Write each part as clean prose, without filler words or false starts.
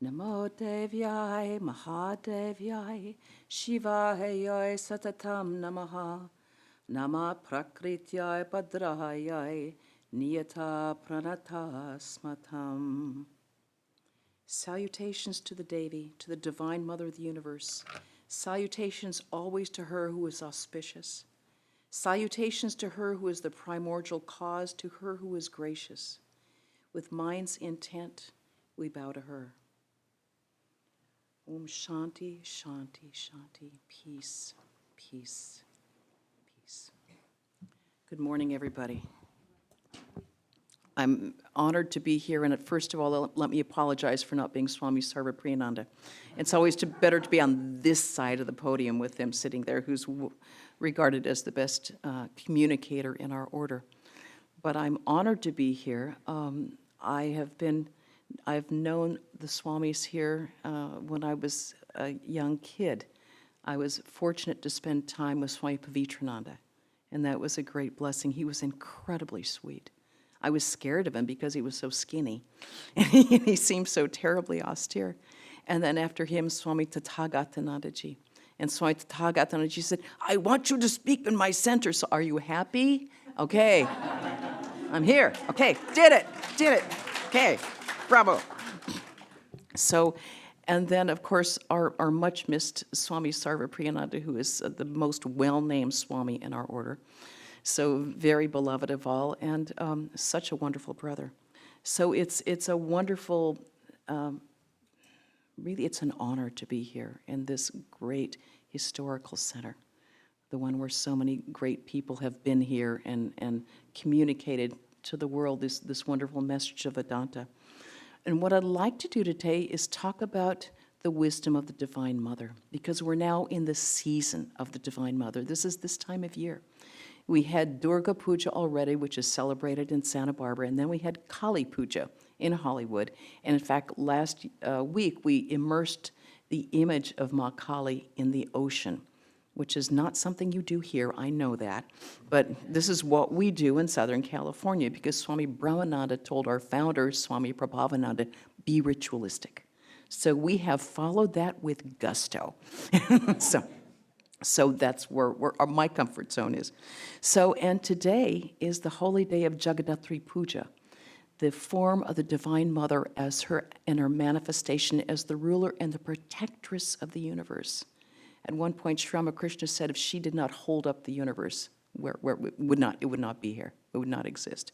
Namo Devyai Mahadevyai Shivahayai Satatam Namaha Nama Prakrityai Padrahayai Niyata Pranata Smatam. Salutations to the Devi, to the Divine Mother of the Universe. Salutations always to her who is auspicious. Salutations to her who is the primordial cause, to her who is gracious. With mind's intent, we bow to her. Om Shanti, Shanti, Shanti. Peace, peace, peace. Good morning, everybody. I'm honored to be here, and first of all, let me apologize for not being Swami Sarvapriyananda. It's always better to be on this side of the podium with him sitting there, who's regarded as the best communicator in our order. But I'm honored to be here. I've known the Swamis here when I was a young kid. I was fortunate to spend time with Swami Pravrajika, and that was a great blessing. He was incredibly sweet. I was scared of him because he was so skinny, and he seemed so terribly austere. And then after him, Swami Tathagatanandaji. And Swami Tathagatanandaji said, I want you to speak in my center, so are you happy? Okay, I'm here. Okay, did it. Okay, bravo. So, and then, of course, our much missed Swami Sarvapriyananda, who is the most well-named Swami in our order. So very beloved of all, and such a wonderful brother. So it's a wonderful, really it's an honor to be here in this great historical center, the one where so many great people have been here and communicated to the world this wonderful message of Vedanta. And what I'd like to do today is talk about the wisdom of the Divine Mother, because we're now in the season of the Divine Mother. This is this time of year. We had Durga Puja already, which is celebrated in Santa Barbara, and then we had Kali Puja in Hollywood. And in fact, last week we immersed the image of Ma Kali in the ocean, which is not something you do here, I know that. But this is what we do in Southern California, because Swami Brahmananda told our founder, Swami Prabhavananda, be ritualistic. So we have followed that with gusto. So that's where my comfort zone is. So, and today is the holy day of Jagadhatri Puja, the form of the Divine Mother as her and her manifestation as the ruler and the protectress of the universe. At one point, Sri Ramakrishna said, if she did not hold up the universe, where it would not be here. It would not exist.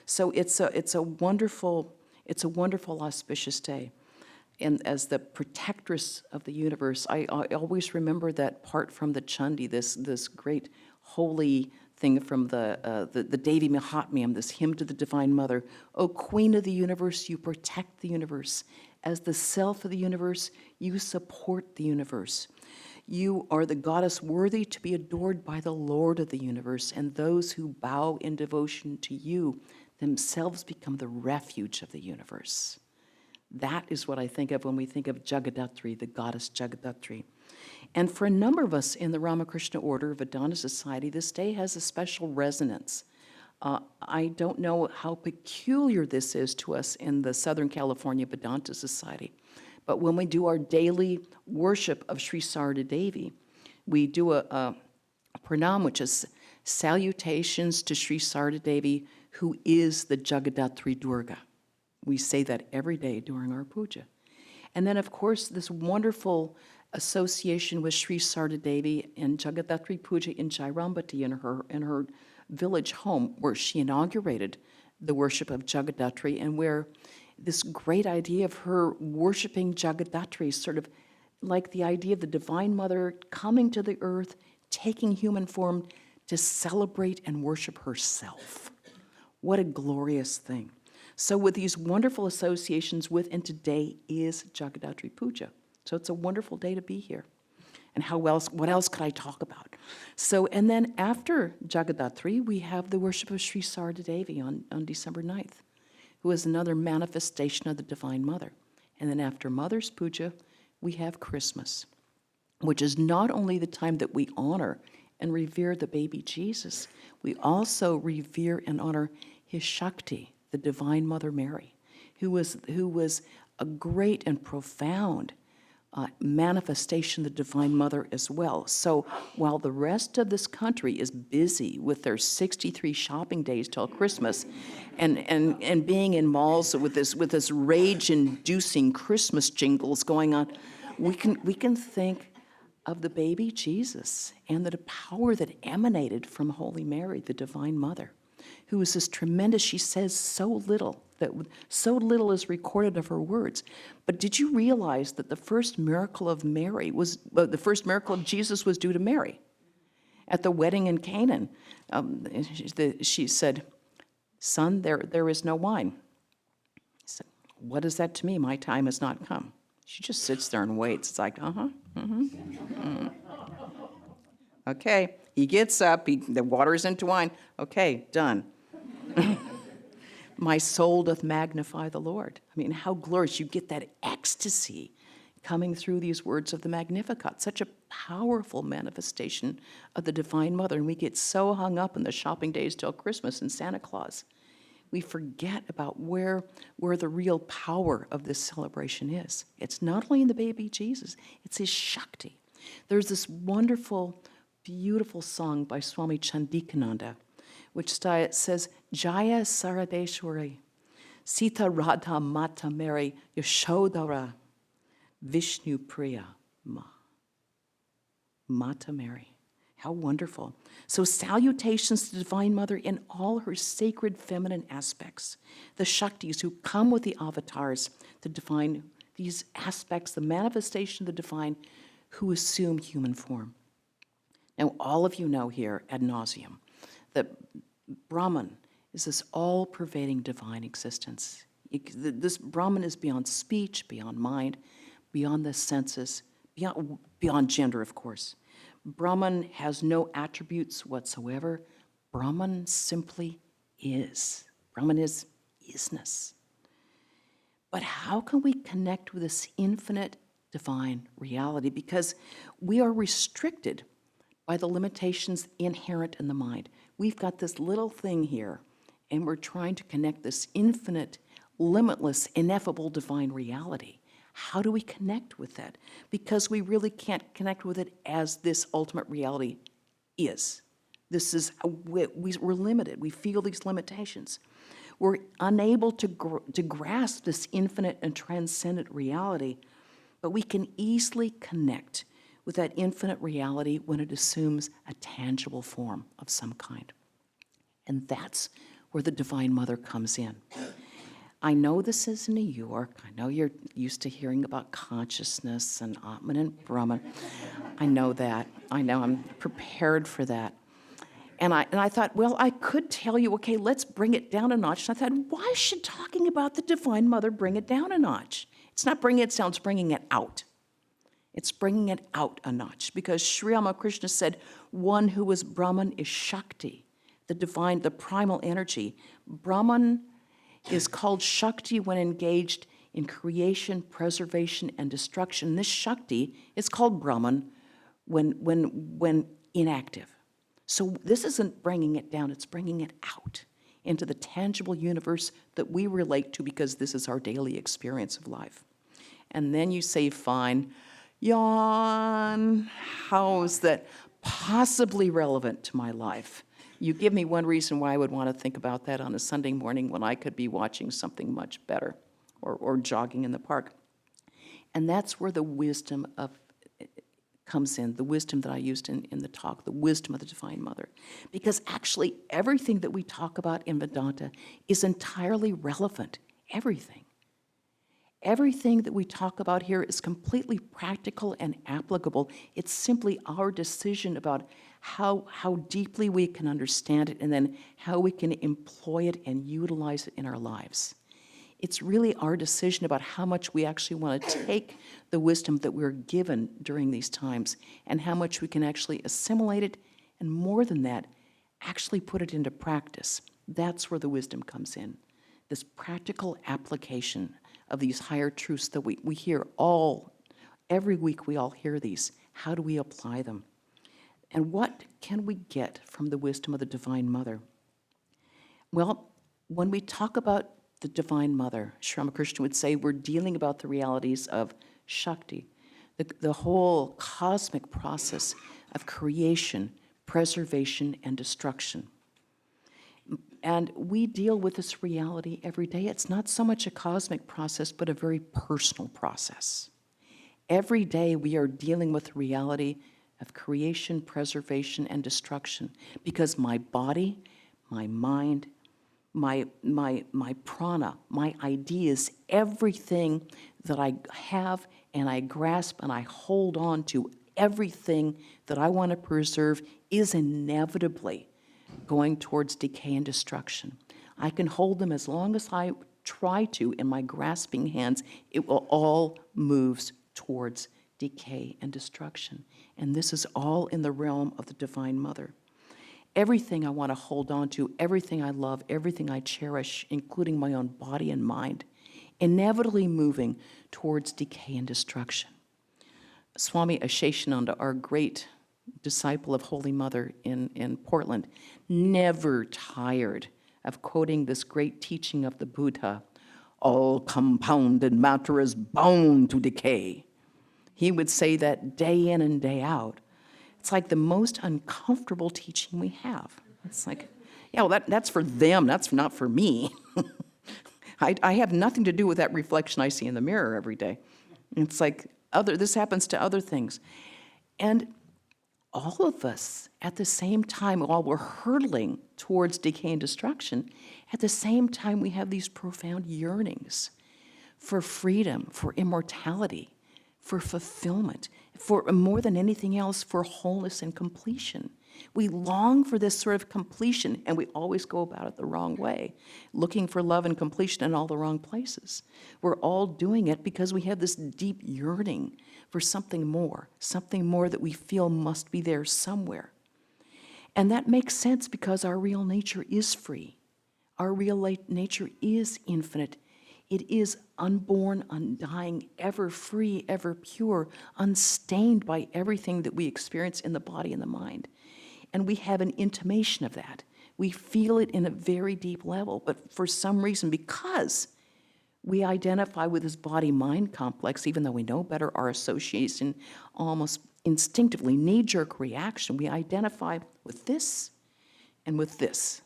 So it's a wonderful auspicious day. And as the protectress of the universe, I always remember that part from the Chandi, this great holy thing from the Devi Mahatmyam, this hymn to the Divine Mother. O Queen of the universe, you protect the universe. As the self of the universe, you support the universe. You are the goddess worthy to be adored by the Lord of the universe, and those who bow in devotion to you themselves become the refuge of the universe. That is what I think of when we think of Jagadhatri, the goddess Jagadhatri. And for a number of us in the Ramakrishna Order Vedanta Society, this day has a special resonance. I don't know how peculiar this is to us in the Southern California Vedanta Society, but when we do our daily worship of Sri Sarada Devi, we do a pranam, which is salutations to Sri Sarada Devi, who is the Jagadhatri Durga. We say that every day during our puja. And then, of course, this wonderful association with Sri Sarada Devi and Jagadhatri Puja in Jairambati, in her village home, where she inaugurated the worship of Jagadhatri, and where this great idea of her worshiping Jagadhatri, sort of like the idea of the Divine Mother coming to the earth, taking human form to celebrate and worship herself. What a glorious thing. So with these wonderful associations with, and today is Jagadhatri Puja. So it's a wonderful day to be here. And what else could I talk about? So, and then after Jagadhatri, we have the worship of Sri Sarada Devi on December 9th, who is another manifestation of the Divine Mother. And then after Mother's Puja, we have Christmas, which is not only the time that we honor and revere the baby Jesus, we also revere and honor his Shakti, the Divine Mother Mary, who was a great and profound manifestation of the Divine Mother as well. So while the rest of this country is busy with their 63 shopping days till Christmas and being in malls with this rage-inducing Christmas jingles going on, we can think of the baby Jesus and the power that emanated from Holy Mary, the Divine Mother, who is this tremendous, she says so little, that so little is recorded of her words. But did you realize that the first miracle of Mary was, the first miracle of Jesus was due to Mary? At the wedding in Canaan, she said, "Son, there is no wine." He said, "What is that to me? My time has not come." She just sits there and waits. It's like, Okay, he gets up, the water's into wine. Okay, done. My soul doth magnify the Lord. I mean, how glorious. You get that ecstasy coming through these words of the Magnificat. Such a powerful manifestation of the Divine Mother. And we get so hung up in the shopping days till Christmas and Santa Claus. We forget about where the real power of this celebration is. It's not only in the baby Jesus, it's his Shakti. There's this wonderful, beautiful song by Swami Chandikananda, which says, Jaya Saradeshwari, Sita Radha Mata Mary, Yashodhara, Vishnu Priya Ma. Mata Mary. How wonderful. So salutations to the Divine Mother in all her sacred feminine aspects, the Shaktis who come with the avatars, the divine, these aspects, the manifestation of the divine who assume human form. Now, all of you know here ad nauseum that Brahman is this all-pervading divine existence. This Brahman is beyond speech, beyond mind, beyond the senses, beyond gender, of course. Brahman has no attributes whatsoever. Brahman simply is. Brahman is isness. But how can we connect with this infinite divine reality? Because we are restricted by the limitations inherent in the mind. We've got this little thing here, and we're trying to connect this infinite, limitless, ineffable divine reality. How do we connect with that? Because we really can't connect with it as this ultimate reality is. This is, we're limited. We feel these limitations. We're unable to grasp this infinite and transcendent reality, but we can easily connect with that infinite reality when it assumes a tangible form of some kind. And that's where the Divine Mother comes in. I know this is New York. I know you're used to hearing about consciousness and Atman and Brahman. I know that. I know I'm prepared for that. And I thought, well, I could tell you, okay, let's bring it down a notch. And I thought, why should talking about the Divine Mother bring it down a notch? It's not bringing it down, it's bringing it out. It's bringing it out a notch, because Sri Ramakrishna said one who is Brahman is Shakti, the divine, the primal energy. Brahman is called Shakti when engaged in creation, preservation, and destruction. This Shakti is called Brahman when inactive. So this isn't bringing it down, it's bringing it out into the tangible universe that we relate to, because this is our daily experience of life. And then you say, fine, yawn, how is that possibly relevant to my life? You give me one reason why I would want to think about that on a Sunday morning when I could be watching something much better, or jogging in the park. And that's where the wisdom comes in, the wisdom that I used in the talk, the wisdom of the Divine Mother. Because actually everything that we talk about in Vedanta is entirely relevant, everything. Everything that we talk about here is completely practical and applicable. It's simply our decision about how deeply we can understand it, and then how we can employ it and utilize it in our lives. It's really our decision about how much we actually want to take the wisdom that we're given during these times, and how much we can actually assimilate it, and more than that, actually put it into practice. That's where the wisdom comes in, this practical application of these higher truths that we hear every week. We all hear these. How do we apply them? And what can we get from the wisdom of the Divine Mother? Well, when we talk about the Divine Mother. Sri Ramakrishna would say we're dealing about the realities of Shakti, the whole cosmic process of creation, preservation, and destruction. And we deal with this reality every day. It's not so much a cosmic process, but a very personal process. Every day we are dealing with the reality of creation, preservation, and destruction, because my body, my mind, my prana, my ideas, everything that I have and I grasp and I hold on to, everything that I want to preserve is inevitably going towards decay and destruction. I can hold them as long as I try to in my grasping hands. It will all move towards decay and destruction. And this is all in the realm of the Divine Mother. Everything I want to hold on to, everything I love, everything I cherish, including my own body and mind, inevitably moving towards decay and destruction. Swami Asheshananda, our great disciple of Holy Mother in Portland, never tired of quoting this great teaching of the Buddha, all compounded matter is bound to decay. He would say that day in and day out. It's like the most uncomfortable teaching we have. It's like, yeah, well, that's for them, that's not for me. I have nothing to do with that reflection I see in the mirror every day. It's like, this happens to other things. And all of us, at the same time, while we're hurtling towards decay and destruction, at the same time we have these profound yearnings for freedom, for immortality, for fulfillment, for more than anything else, for wholeness and completion. We long for this sort of completion, and we always go about it the wrong way, looking for love and completion in all the wrong places. We're all doing it because we have this deep yearning for something more that we feel must be there somewhere. And that makes sense because our real nature is free. Our real nature is infinite. It is unborn, undying, ever free, ever pure, unstained by everything that we experience in the body and the mind. And we have an intimation of that. We feel it in a very deep level, but for some reason, because we identify with this body-mind complex, even though we know better, our association, almost instinctively, knee-jerk reaction, we identify with this and with this.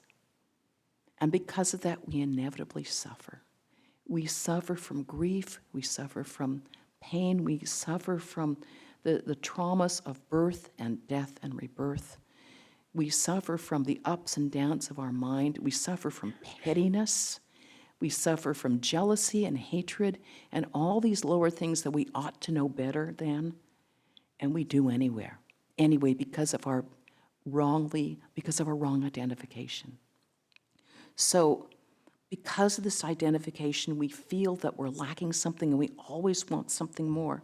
And because of that, we inevitably suffer. We suffer from grief, we suffer from pain, we suffer from the traumas of birth and death and rebirth. We suffer from the ups and downs of our mind. We suffer from pettiness. We suffer from jealousy and hatred and all these lower things that we ought to know better than, and we do anyway because of our wrong identification. So because of this identification, we feel that we're lacking something and we always want something more.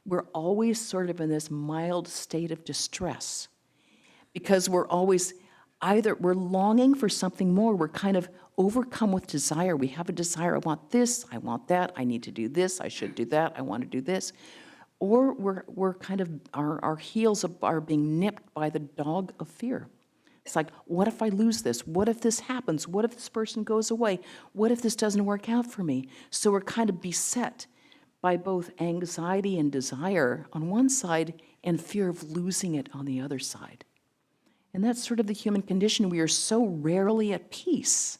We're always sort of in this mild state of distress because we're always we're longing for something more. We're kind of overcome with desire. We have a desire, I want this, I want that, I need to do this, I should do that, I want to do this. Or we're kind of, our heels are being nipped by the dog of fear. It's like, what if I lose this? What if this happens? What if this person goes away? What if this doesn't work out for me? So we're kind of beset by both anxiety and desire on one side and fear of losing it on the other side. And that's sort of the human condition. We are so rarely at peace.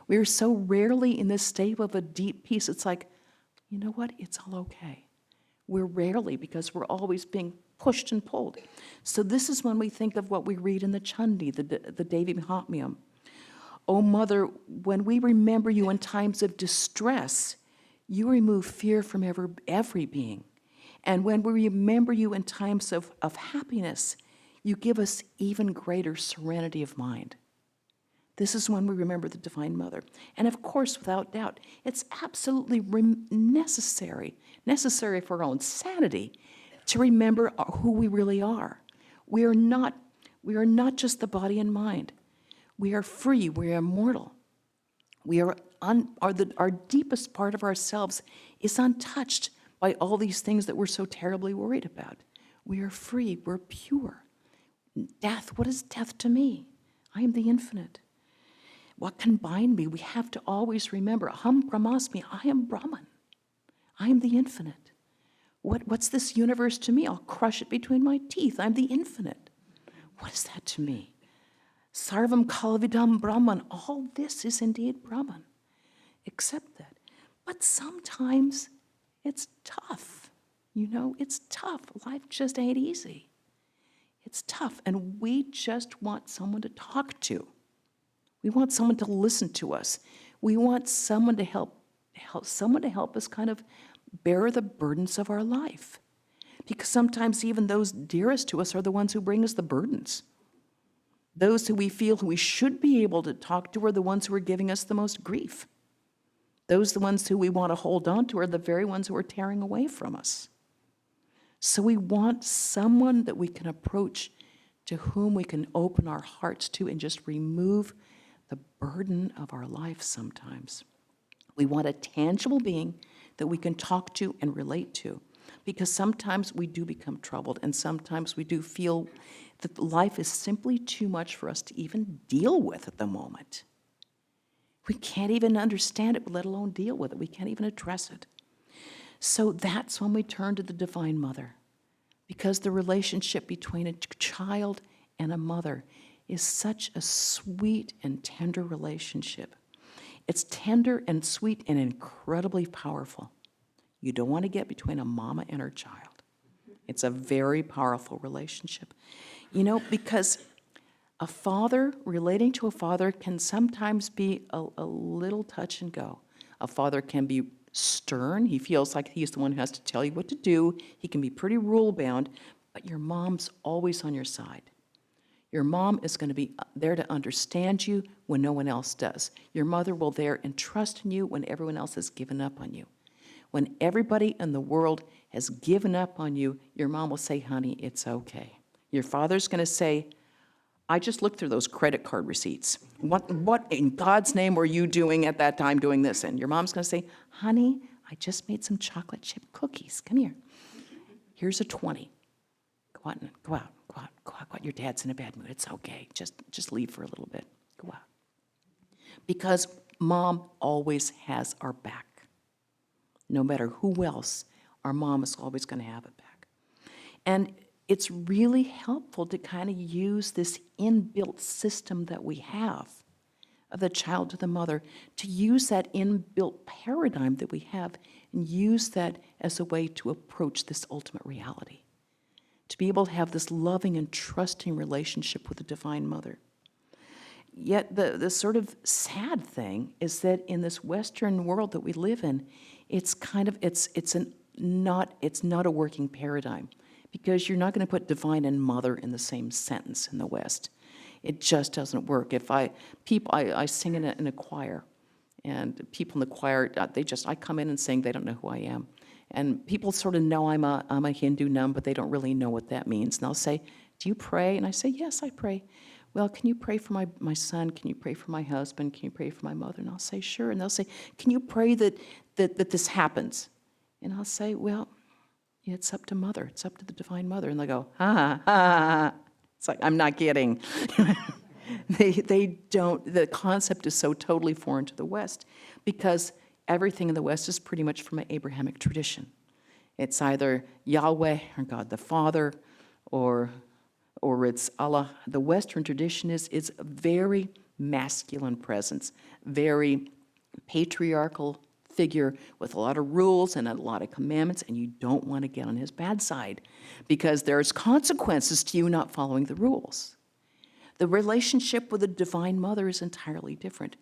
We are so rarely in this state of a deep peace. It's like, you know what? It's all okay. We're rarely, because we're always being pushed and pulled. So this is when we think of what we read in the Chandi, the Devi Mahatmyam. O Mother, when we remember you in times of distress, you remove fear from every being. And when we remember you in times of happiness, you give us even greater serenity of mind. This is when we remember the Divine Mother. And of course, without doubt, it's absolutely necessary for our own sanity to remember who we really are. We are not just the body and mind. We are free, we are immortal. Our deepest part of ourselves is untouched by all these things that we're so terribly worried about. We are free, we're pure. Death, what is death to me? I am the infinite. What can bind me? We have to always remember, Aham Brahmasmi, I am Brahman. I am the infinite. What's this universe to me? I'll crush it between my teeth. I'm the infinite. What is that to me? Sarvam Kalavidam Brahman. All this is indeed Brahman. Accept that. But sometimes it's tough. It's tough. Life just ain't easy. It's tough. And we just want someone to talk to. We want someone to listen to us. We want someone to help us kind of bear the burdens of our life. Because sometimes even those dearest to us are the ones who bring us the burdens. Those who we feel we should be able to talk to are the ones who are giving us the most grief. Those the ones who we want to hold on to are the very ones who are tearing away from us. So we want someone that we can approach, to whom we can open our hearts to and just remove the burden of our life sometimes. We want a tangible being that we can talk to and relate to, because sometimes we do become troubled, and sometimes we do feel that life is simply too much for us to even deal with at the moment. We can't even understand it, let alone deal with it. We can't even address it. So that's when we turn to the Divine Mother, because the relationship between a child and a mother is such a sweet and tender relationship. It's tender and sweet and incredibly powerful. You don't want to get between a mama and her child. It's a very powerful relationship. Because a father, relating to a father, can sometimes be a little touch and go. A father can be stern. He feels like he's the one who has to tell you what to do. He can be pretty rule-bound, but your mom's always on your side. Your mom is going to be there to understand you when no one else does. Your mother will there and trust in you when everyone else has given up on you. When everybody in the world has given up on you, your mom will say, honey, it's okay. Your father's going to say, I just looked through those credit card receipts. What in God's name were you doing at that time doing this? And your mom's going to say, honey, I just made some chocolate chip cookies. Come here. Here's a 20. Go out. Your dad's in a bad mood. It's okay. Just leave for a little bit. Go out. Because mom always has our back. No matter who else, our mom is always going to have it back. And it's really helpful to kind of use this inbuilt system that we have of the child to the mother, to use that inbuilt paradigm that we have and use that as a way to approach this ultimate reality. To be able to have this loving and trusting relationship with the Divine Mother. Yet the sort of sad thing is that in this Western world that we live in, it's not a working paradigm, because you're not going to put divine and mother in the same sentence in the West. It just doesn't work. I sing in a choir, and people in the choir, I come in and sing, they don't know who I am. And people sort of know I'm a Hindu nun, but they don't really know what that means. And they'll say, do you pray? And I say, yes, I pray. Well, can you pray for my son? Can you pray for my husband? Can you pray for my mother? And I'll say, sure. And they'll say, can you pray that this happens? And I'll say, well, yeah, it's up to Mother. It's up to the Divine Mother. And they go, ha, ha, ha. It's like, I'm not kidding. They don't, the concept is so totally foreign to the West, because everything in the West is pretty much from an Abrahamic tradition. It's either Yahweh or God the Father, or it's Allah. The Western tradition is a very masculine presence, very patriarchal figure with a lot of rules and a lot of commandments, and you don't want to get on his bad side because there's consequences to you not following the rules. The relationship with the Divine Mother is entirely different,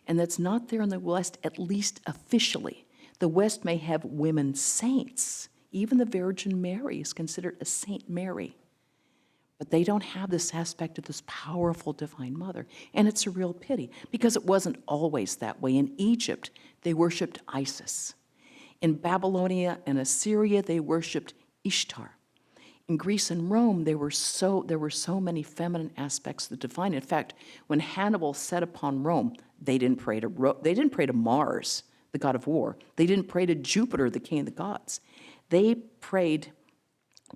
and that's not there in the West, at least officially. The West may have women saints. Even the Virgin Mary is considered a Saint Mary. But they don't have this aspect of this powerful Divine Mother. And it's a real pity, because it wasn't always that way. In Egypt, they worshipped Isis. In Babylonia and Assyria, they worshipped Ishtar. In Greece and Rome, there were so many feminine aspects of the divine. In fact, when Hannibal set upon Rome, they didn't pray to Mars, the god of war. They didn't pray to Jupiter, the king of the gods. They prayed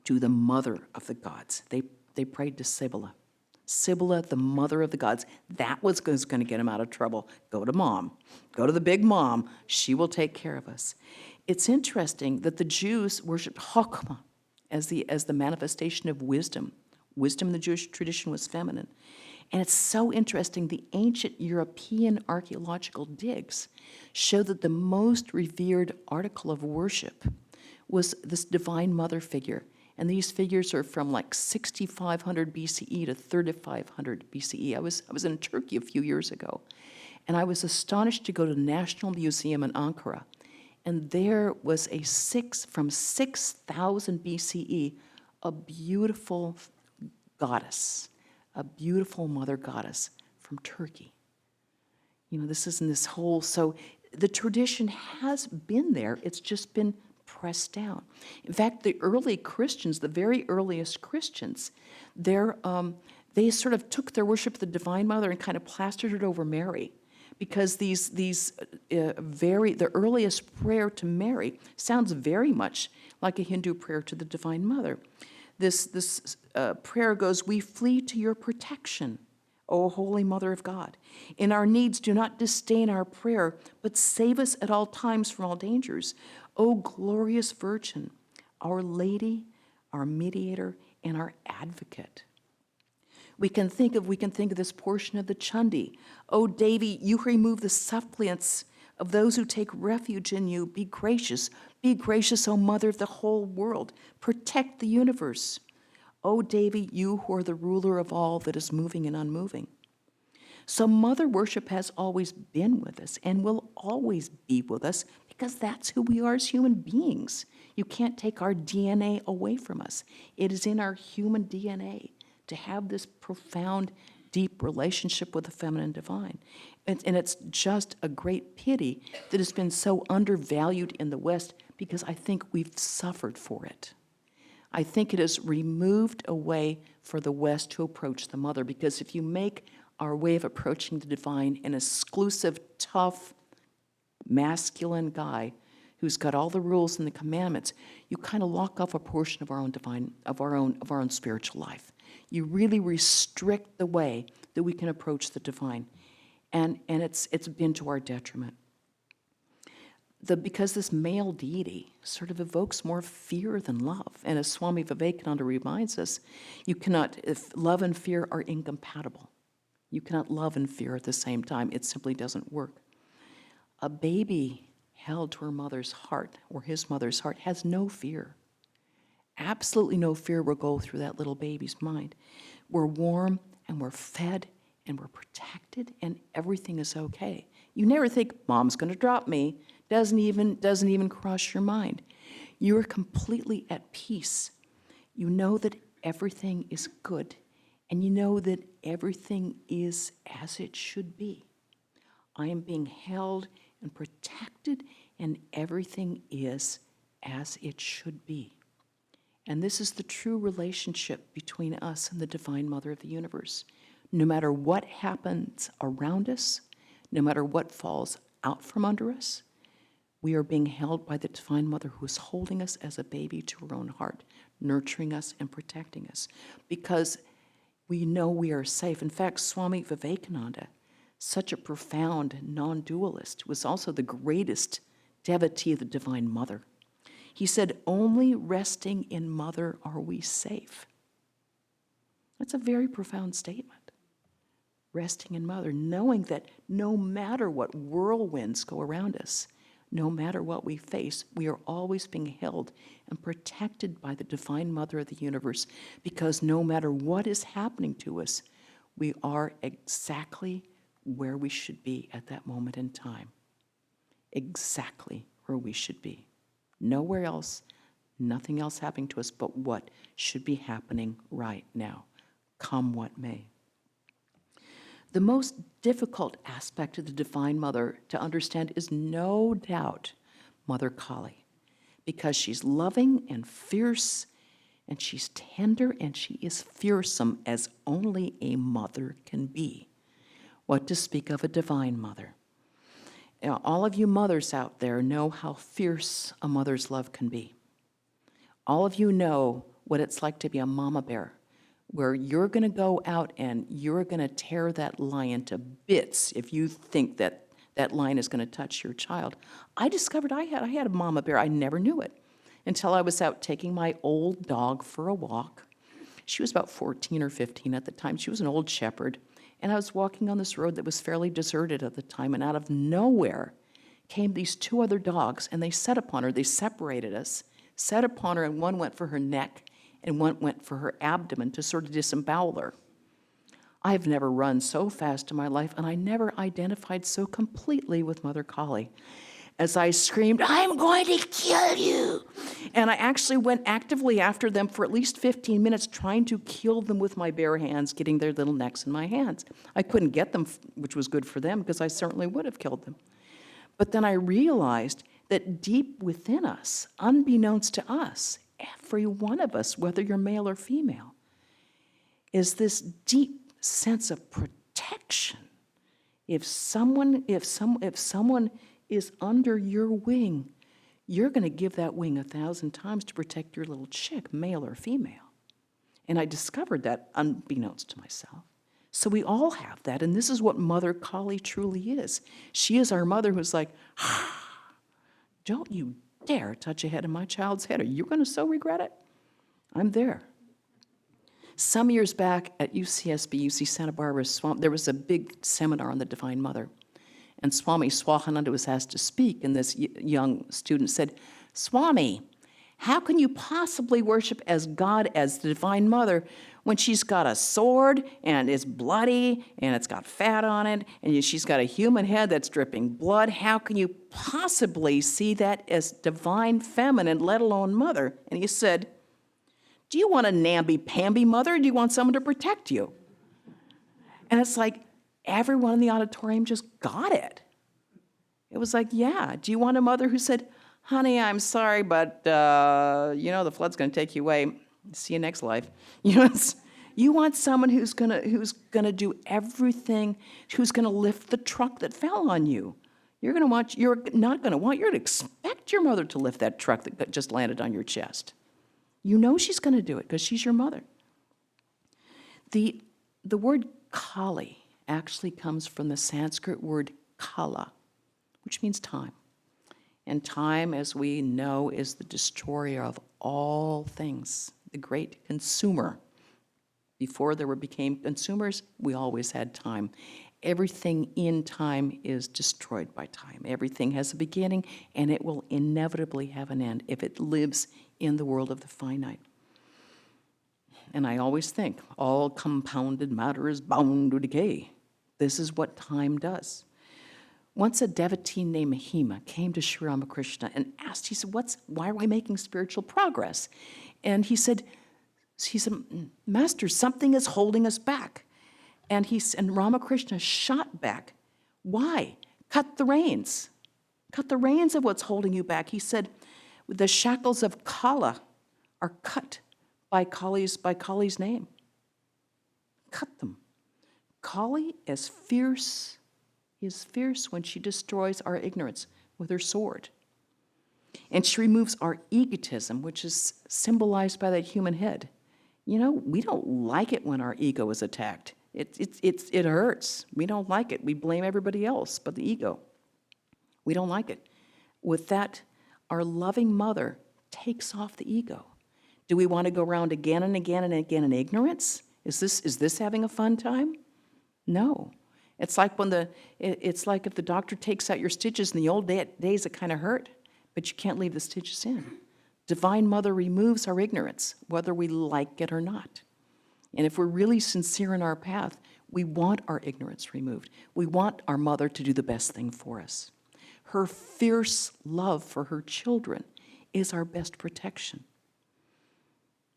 to the mother of the gods. They prayed to Cybele, Sibylla, the mother of the gods. That was going to get him out of trouble. Go to mom. Go to the big mom. She will take care of us. It's interesting that the Jews worshiped Chokmah as the manifestation of wisdom. Wisdom in the Jewish tradition was feminine. And it's so interesting, the ancient European archaeological digs show that the most revered article of worship was this divine mother figure. And these figures are from like 6500 BCE to 3500 BCE. I was in Turkey a few years ago, and I was astonished to go to the National Museum in Ankara. And there was from 6000 BCE, a beautiful goddess, a beautiful mother goddess from Turkey. This is in this whole, so the tradition has been there, it's just been pressed down. In fact, the early Christians, the very earliest Christians, they sort of took their worship of the Divine Mother and kind of plastered it over Mary, because the earliest prayer to Mary sounds very much like a Hindu prayer to the Divine Mother. This prayer goes, "We flee to your protection, O Holy Mother of God. In our needs, do not disdain our prayer, but save us at all times from all dangers. O glorious Virgin, our Lady, our mediator, and our advocate." We can think of this portion of the Chandi. "O Devi, you remove the suppliants of those who take refuge in you. Be gracious, O Mother of the whole world. Protect the universe. O Devi, you who are the ruler of all that is moving and unmoving." So mother worship has always been with us and will always be with us, because that's who we are as human beings. You can't take our DNA away from us. It is in our human DNA to have this profound, deep relationship with the feminine divine. And it's just a great pity that it's been so undervalued in the West, because I think we've suffered for it. I think it has removed a way for the West to approach the mother, because if you make our way of approaching the divine an exclusive, tough, masculine guy who's got all the rules and the commandments, you kind of lock off a portion of our own divine, of our own spiritual life. You really restrict the way that we can approach the divine, and it's been to our detriment. Because this male deity sort of evokes more fear than love, and as Swami Vivekananda reminds us, if love and fear are incompatible. You cannot love and fear at the same time. It simply doesn't work. A baby held to her mother's heart, or his mother's heart, has no fear. Absolutely no fear will go through that little baby's mind. We're warm, and we're fed, and we're protected, and everything is okay. You never think, Mom's going to drop me. Doesn't even cross your mind. You are completely at peace. You know that everything is good, and you know that everything is as it should be. I am being held and protected, and everything is as it should be. And this is the true relationship between us and the Divine Mother of the universe. No matter what happens around us, no matter what falls out from under us, we are being held by the Divine Mother, who is holding us as a baby to her own heart, nurturing us and protecting us, because we know we are safe. In fact, Swami Vivekananda, such a profound non-dualist, was also the greatest devotee of the Divine Mother. He said, "Only resting in Mother are we safe." That's a very profound statement. Resting in Mother, knowing that no matter what whirlwinds go around us, no matter what we face, we are always being held and protected by the Divine Mother of the universe, because no matter what is happening to us, we are exactly where we should be at that moment in time. Exactly where we should be. Nowhere else, nothing else happening to us but what should be happening right now, come what may. The most difficult aspect of the Divine Mother to understand is no doubt Mother Kali, because she's loving and fierce, and she's tender, and she is fearsome as only a mother can be. What to speak of a Divine Mother? Now, all of you mothers out there know how fierce a mother's love can be. All of you know what it's like to be a mama bear, where you're going to go out and you're going to tear that lion to bits if you think that that lion is going to touch your child. I discovered I had a mama bear. I never knew it until I was out taking my old dog for a walk. She was about 14 or 15 at the time. She was an old shepherd. And I was walking on this road that was fairly deserted at the time, and out of nowhere came these two other dogs, and they set upon her. They separated us, set upon her, and one went for her neck, and one went for her abdomen to sort of disembowel her. I've never run so fast in my life, and I never identified so completely with Mother Kali. As I screamed, "I'm going to kill you!" And I actually went actively after them for at least 15 minutes, trying to kill them with my bare hands, getting their little necks in my hands. I couldn't get them, which was good for them, because I certainly would have killed them. But then I realized that deep within us, unbeknownst to us, every one of us, whether you're male or female, is this deep sense of protection. If someone is under your wing, you're going to give that wing 1,000 times to protect your little chick, male or female. And I discovered that unbeknownst to myself. So we all have that, and this is what Mother Kali truly is. She is our mother who's like, don't you dare touch a head of my child's head, or you're going to so regret it. I'm there. Some years back at UCSB, UC Santa Barbara, there was a big seminar on the Divine Mother. And Swami Swahananda was asked to speak, and this young student said, "Swami, how can you possibly worship as God as the Divine Mother when she's got a sword and it's bloody and it's got fat on it and she's got a human head that's dripping blood? How can you possibly see that as divine feminine, let alone mother?" And he said, "Do you want a namby-pamby mother, or do you want someone to protect you?" And it's like, everyone in the auditorium just got it. It was like, yeah. Do you want a mother who said, "Honey, I'm sorry, but the flood's going to take you away. See you next life." You want someone who's gonna do everything, who's gonna lift the truck that fell on you. You're going to expect your mother to lift that truck that just landed on your chest. You know she's going to do it because she's your mother. The word Kali actually comes from the Sanskrit word kala, which means time. And time, as we know, is the destroyer of all things, the great consumer. Before there became consumers, we always had time. Everything in time is destroyed by time. Everything has a beginning, and it will inevitably have an end if it lives in the world of the finite. And I always think, all compounded matter is bound to decay. This is what time does. Once a devotee named Mahima came to Sri Ramakrishna and asked, he said, why are we making spiritual progress? And he said, "Master, something is holding us back." And Ramakrishna shot back. "Why? Cut the reins. Cut the reins of what's holding you back." He said, "The shackles of Kala are cut by Kali's name. Cut them. Kali is fierce when she destroys our ignorance with her sword. And she removes our egotism, which is symbolized by that human head. We don't like it when our ego is attacked. It hurts. We don't like it. We blame everybody else but the ego. We don't like it. With that, our loving mother takes off the ego. Do we want to go around again and again and again in ignorance? Is this having a fun time? No. It's like if the doctor takes out your stitches. In the old days, it kind of hurt, but you can't leave the stitches in. Divine Mother removes our ignorance, whether we like it or not. And if we're really sincere in our path, we want our ignorance removed. We want our mother to do the best thing for us. Her fierce love for her children is our best protection,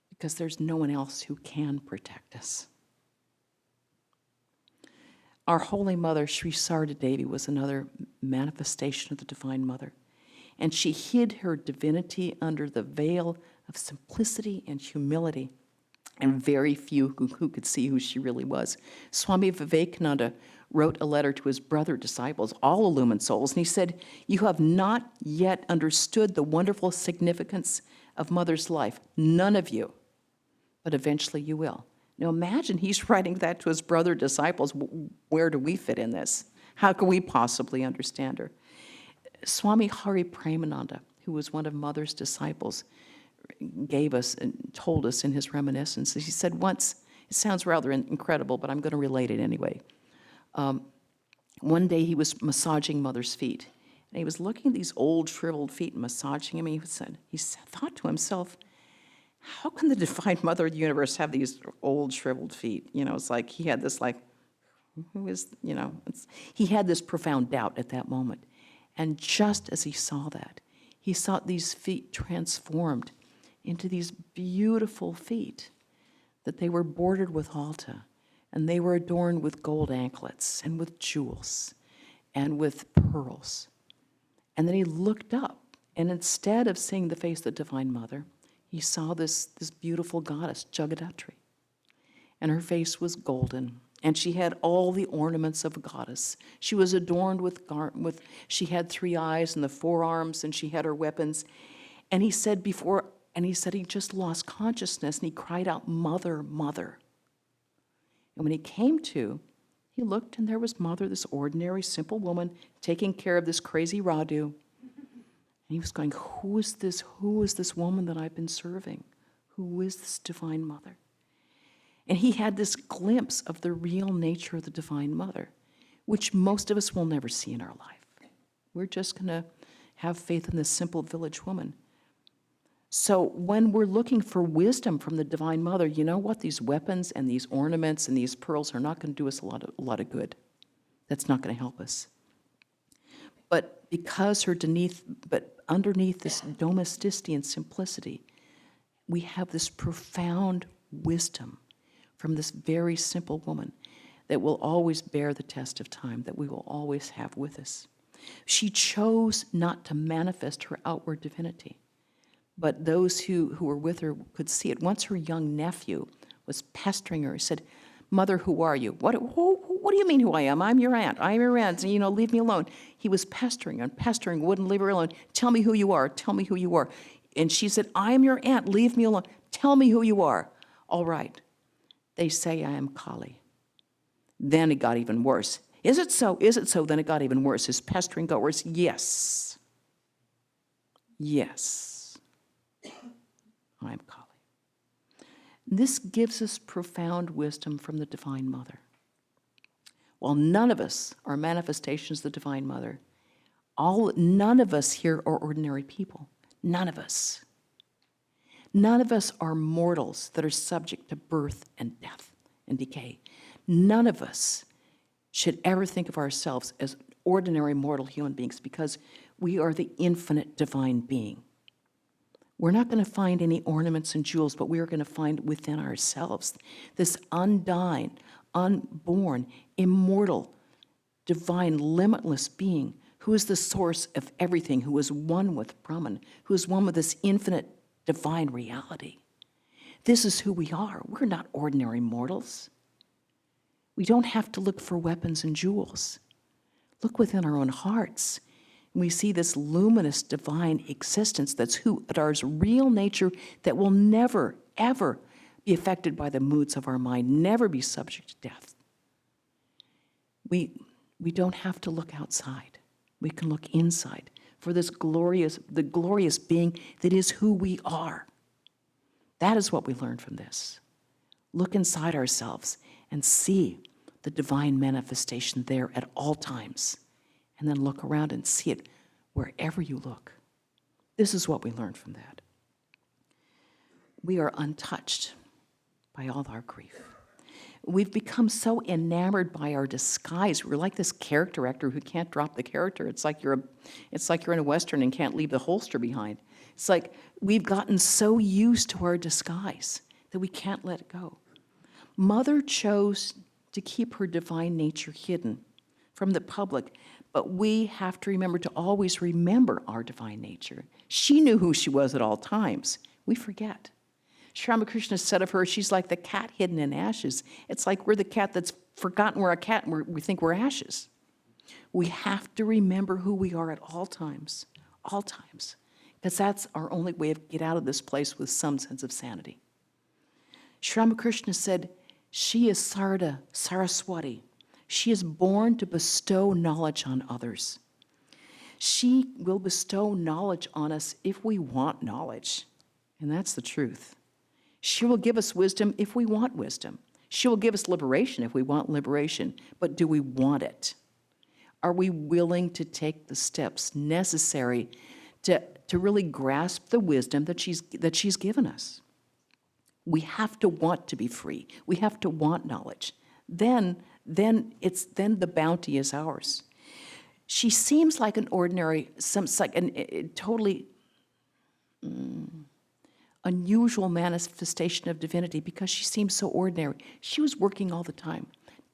because there's no one else who can protect us. Our Holy Mother, Sri Sarda Devi, was another manifestation of the Divine Mother. And she hid her divinity under the veil of simplicity and humility, and very few who could see who she really was. Swami Vivekananda wrote a letter to his brother disciples, all illumined souls, and he said, "You have not yet understood the wonderful significance of Mother's life. None of you. But eventually you will. Now imagine he's writing that to his brother disciples. Where do we fit in this? How can we possibly understand her? Swami Pravrajika, who was one of Mother's disciples, gave us and told us in his reminiscences. He said once, it sounds rather incredible, but I'm going to relate it anyway. One day he was massaging Mother's feet, and he was looking at these old shriveled feet and massaging them. He thought to himself, how can the Divine Mother of the universe have these old shriveled feet? It's like he had this who is, he had this profound doubt at that moment. And just as he saw that, he saw these feet transformed into these beautiful feet, that they were bordered with alta, and they were adorned with gold anklets and with jewels and with pearls. And then he looked up, and instead of seeing the face of the Divine Mother, he saw this beautiful goddess, Jagadatri. And her face was golden, and she had all the ornaments of a goddess. She was adorned she had 3 eyes and the 4 arms, and she had her weapons. And he said he just lost consciousness, and he cried out, "Mother, Mother." And when he came to, he looked, and there was Mother, this ordinary, simple woman, taking care of this crazy Radu. And he was going, who is this? Who is this woman that I've been serving? Who is this Divine Mother? And he had this glimpse of the real nature of the Divine Mother, which most of us will never see in our life. We're just going to have faith in this simple village woman. So when we're looking for wisdom from the Divine Mother, you know what? These weapons and these ornaments and these pearls are not going to do us a lot of good. That's not going to help us. But underneath this domesticity and simplicity, we have this profound wisdom from this very simple woman that will always bear the test of time, that we will always have with us. She chose not to manifest her outward divinity, but those who were with her could see it. Once her young nephew was pestering her. He said, "Mother, who are you?" What do you mean who I am? I'm your aunt. I'm your aunt. Leave me alone. He was pestering and pestering, wouldn't leave her alone. Tell me who you are. Tell me who you are. And she said, I am your aunt. Leave me alone. Tell me who you are. All right. They say I am Kali. Then it got even worse. Is it so? Is it so? Then it got even worse. His pestering got worse. Yes. Yes. I am Kali. This gives us profound wisdom from the Divine Mother. While none of us are manifestations of the Divine Mother, none of us here are ordinary people. None of us. None of us are mortals that are subject to birth and death and decay. None of us should ever think of ourselves as ordinary mortal human beings because we are the infinite divine being. We're not going to find any ornaments and jewels, but we are going to find within ourselves this undying, unborn, immortal, divine, limitless being who is the source of everything, who is one with Brahman, who is one with this infinite divine reality. This is who we are. We're not ordinary mortals. We don't have to look for weapons and jewels. Look within our own hearts. We see this luminous divine existence that's at our real nature that will never, ever be affected by the moods of our mind, never be subject to death. We don't have to look outside. We can look inside for the glorious being that is who we are. That is what we learn from this. Look inside ourselves and see the divine manifestation there at all times. And then look around and see it wherever you look. This is what we learn from that. We are untouched by all our grief. We've become so enamored by our disguise. We're like this character actor who can't drop the character. It's like you're in a Western and can't leave the holster behind. It's like we've gotten so used to our disguise that we can't let it go. Mother chose to keep her divine nature hidden from the public, but we have to remember to always remember our divine nature. She knew who she was at all times. We forget. Sri Ramakrishna said of her, she's like the cat hidden in ashes. It's like we're the cat that's forgotten we're a cat and we think we're ashes. We have to remember who we are at all times, because that's our only way of get out of this place with some sense of sanity. Sri Ramakrishna said, She is Saraswati. She is born to bestow knowledge on others. She will bestow knowledge on us if we want knowledge, and that's the truth. She will give us wisdom if we want wisdom. She will give us liberation if we want liberation, but do we want it? Are we willing to take the steps necessary to really grasp the wisdom that she's given us? We have to want to be free. We have to want knowledge. Then the bounty is ours. She seems like an ordinary, totally unusual manifestation of divinity because she seems so ordinary. She was working all the time.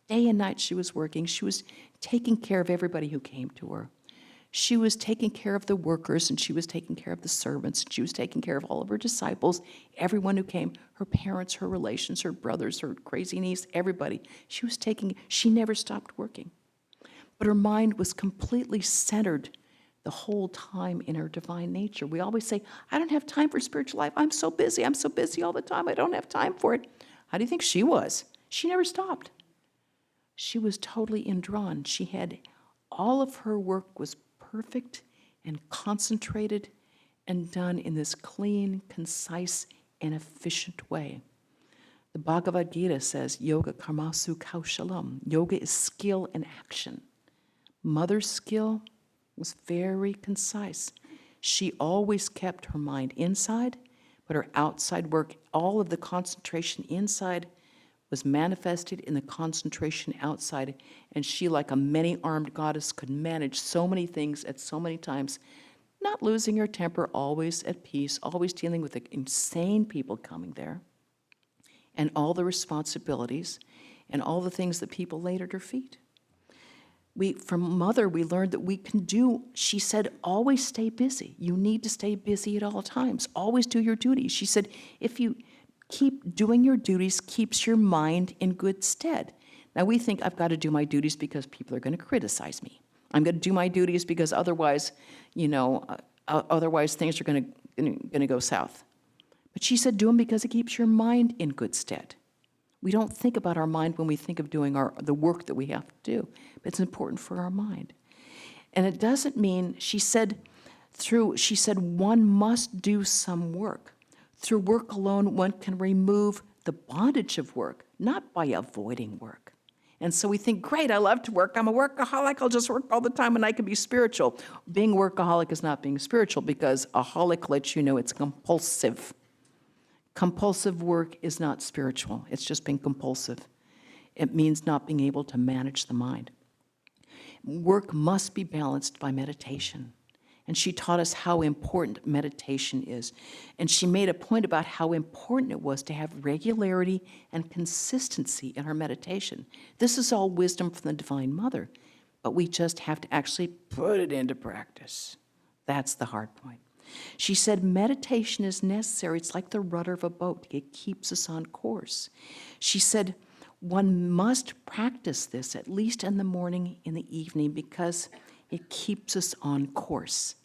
Day and night she was working. She was taking care of everybody who came to her. She was taking care of the workers, and she was taking care of the servants. She was taking care of all of her disciples, everyone who came, her parents, her relations, her brothers, her crazy niece, everybody. She never stopped working. But her mind was completely centered the whole time in her divine nature. We always say, I don't have time for spiritual life. I'm so busy all the time. I don't have time for it. How do you think she was? She never stopped. She was totally indrawn. She had, all of her work was perfect and concentrated and done in this clean, concise, and efficient way. The Bhagavad Gita says, Yoga karmasu kaushalam. Yoga is skill and action. Mother's skill was very concise. She always kept her mind inside, but her outside work, all of the concentration inside was manifested in the concentration outside, and she, like a many-armed goddess, could manage so many things at so many times, not losing her temper, always at peace, always dealing with the insane people coming there, and all the responsibilities, and all the things that people laid at her feet. From Mother, we learned that we can do, she said, always stay busy. You need to stay busy at all times. Always do your duties. She said, if you keep doing your duties, keeps your mind in good stead. Now we think I've got to do my duties because people are going to criticize me. I'm going to do my duties because otherwise, otherwise things are going to go south. But she said, do them because it keeps your mind in good stead. We don't think about our mind when we think of doing the work that we have to do, but it's important for our mind. And it doesn't mean, she said, one must do some work. Through work alone, one can remove the bondage of work, not by avoiding work. And so we think, great, I love to work. I'm a workaholic. I'll just work all the time and I can be spiritual. Being a workaholic is not being spiritual because a holic lets you know it's compulsive. Compulsive work is not spiritual. It's just being compulsive. It means not being able to manage the mind. Work must be balanced by meditation. And she taught us how important meditation is. And she made a point about how important it was to have regularity and consistency in our meditation. This is all wisdom from the Divine Mother, but we just have to actually put it into practice. That's the hard point. She said meditation is necessary. It's like the rudder of a boat. It keeps us on course. She said one must practice this at least in the morning, in the evening, because it keeps us on course.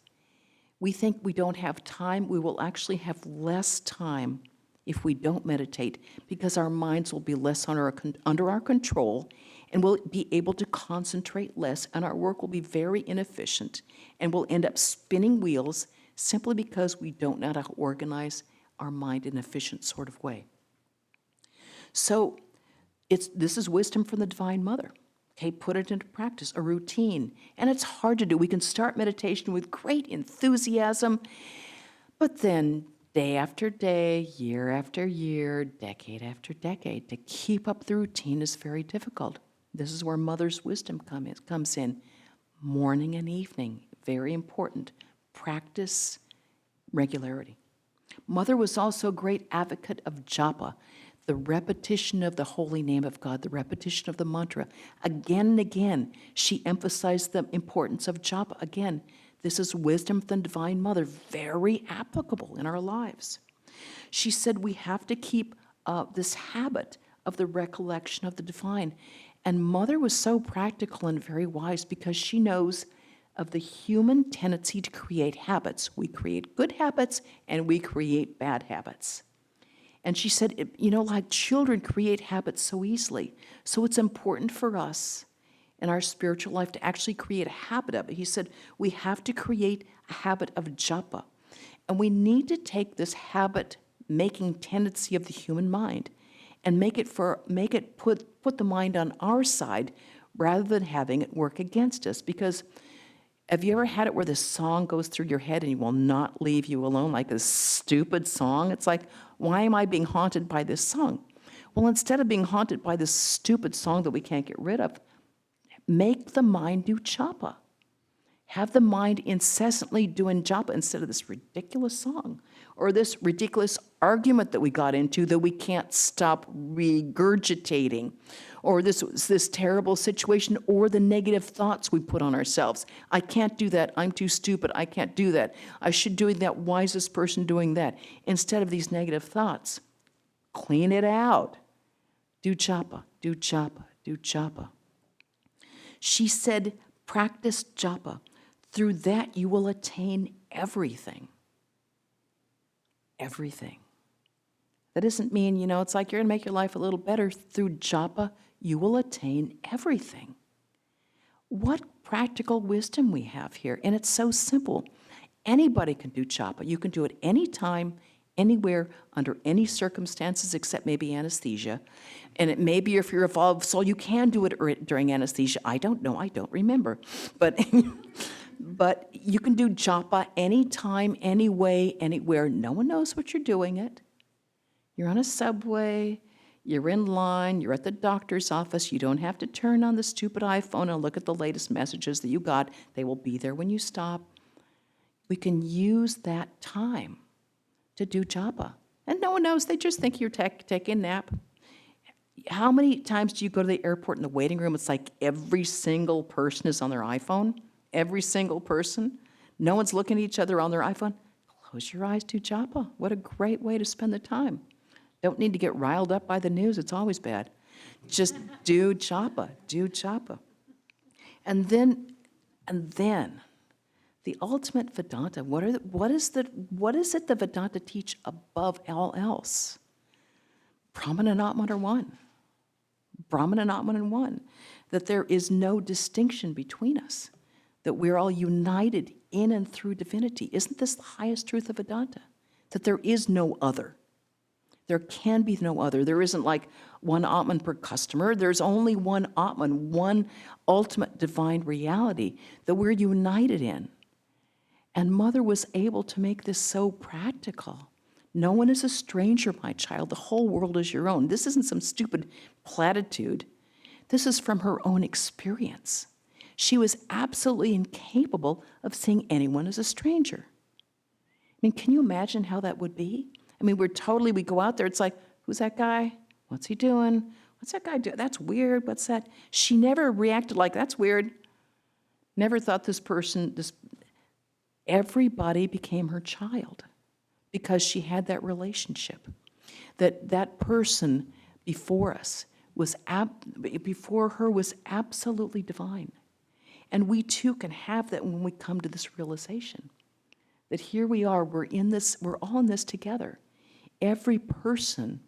We think we don't have time. We will actually have less time if we don't meditate because our minds will be less under our control and we'll be able to concentrate less and our work will be very inefficient and we'll end up spinning wheels simply because we don't know how to organize our mind in an efficient sort of way. So this is wisdom from the Divine Mother. Okay, put it into practice, a routine. And it's hard to do. We can start meditation with great enthusiasm, but then day after day, year after year, decade after decade, to keep up the routine is very difficult. This is where Mother's wisdom comes in. Morning and evening, very important. Practice regularity. Mother was also a great advocate of japa, the repetition of the holy name of God, the repetition of the mantra. Again and again, she emphasized the importance of japa. Again, this is wisdom from the Divine Mother, very applicable in our lives. She said we have to keep this habit of the recollection of the divine. And Mother was so practical and very wise because she knows of the human tendency to create habits. We create good habits and we create bad habits. And she said, like children create habits so easily. So it's important for us in our spiritual life to actually create a habit of it. He said, we have to create a habit of japa. And we need to take this habit-making tendency of the human mind and put the mind on our side rather than having it work against us. Because have you ever had it where this song goes through your head and it will not leave you alone, like a stupid song? It's like, why am I being haunted by this song? Well, instead of being haunted by this stupid song that we can't get rid of, make the mind do japa. Have the mind incessantly doing japa instead of this ridiculous song or this ridiculous argument that we got into that we can't stop regurgitating, or this terrible situation, or the negative thoughts we put on ourselves. I can't do that. I'm too stupid. I can't do that. I should do that. Wisest person doing that. Instead of these negative thoughts, clean it out. Do japa, do japa, do japa. She said, practice japa. Through that, you will attain everything. Everything. That doesn't mean, it's like you're going to make your life a little better. Through japa, you will attain everything. What practical wisdom we have here. And it's so simple. Anybody can do japa. You can do it anytime, anywhere, under any circumstances, except maybe anesthesia. And it may be if you're evolved soul, you can do it during anesthesia. I don't know. I don't remember. But but you can do japa anytime, any way, anywhere. No one knows what you're doing it. You're on a subway, you're in line, you're at the doctor's office. You don't have to turn on the stupid iPhone and look at the latest messages that you got. They will be there when you stop. We can use that time to do japa. And no one knows. They just think you're taking a nap. How many times do you go to the airport in the waiting room? It's like every single person is on their iPhone. Every single person. No one's looking at each other on their iPhone. Close your eyes, do japa. What a great way to spend the time. Don't need to get riled up by the news. It's always bad. Just do japa, do japa. And then, the ultimate Vedanta, what is it the Vedanta teach above all else? Brahman and Atman are one. Brahman and Atman are one. That there is no distinction between us. That we're all united in and through divinity. Isn't this the highest truth of Vedanta? That there is no other. There can be no other. There isn't like one Atman per customer. There's only one Atman, one ultimate divine reality that we're united in. And Mother was able to make this so practical. No one is a stranger, my child. The whole world is your own. This isn't some stupid platitude. This is from her own experience. She was absolutely incapable of seeing anyone as a stranger. I mean, can you imagine how that would be? I mean, we go out there, it's like, who's that guy? What's he doing? What's that guy doing? That's weird. What's that? She never reacted like, that's weird. Never thought everybody became her child because she had that relationship. That person before us before her was absolutely divine. And we too can have that when we come to this realization that here we are, we're all in this together. Every person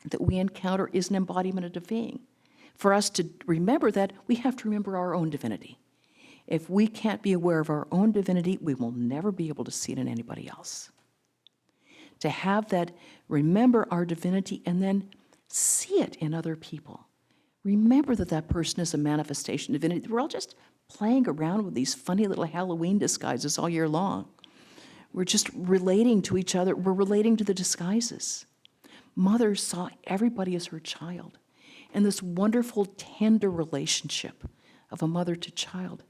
that we encounter is an embodiment of the being. For us to remember that, we have to remember our own divinity. If we can't be aware of our own divinity, we will never be able to see it in anybody else. To have that, remember our divinity, and then see it in other people. Remember that person is a manifestation of divinity. We're all just playing around with these funny little Halloween disguises all year long. We're just relating to each other. We're relating to the disguises. Mother saw everybody as her child. And this wonderful, tender relationship of a mother to child.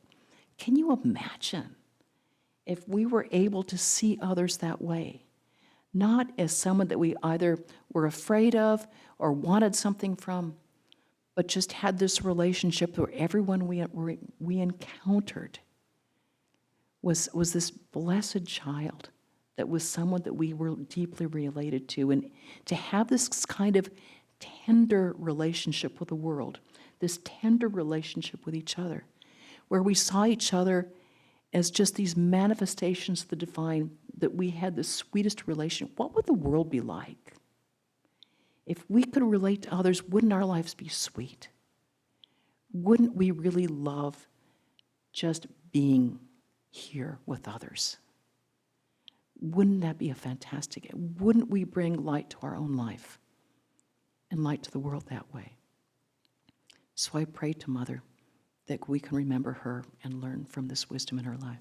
Can you imagine if we were able to see others that way? Not as someone that we either were afraid of or wanted something from, but just had this relationship where everyone we encountered was this blessed child that was someone that we were deeply related to. And to have this kind of tender relationship with the world, this tender relationship with each other, where we saw each other as just these manifestations of the divine, that we had the sweetest relation. What would the world be like? If we could relate to others, wouldn't our lives be sweet? Wouldn't we really love just being here with others? Wouldn't that be a fantastic, wouldn't we bring light to our own life and light to the world that way? So I pray to Mother that we can remember her and learn from this wisdom in her life.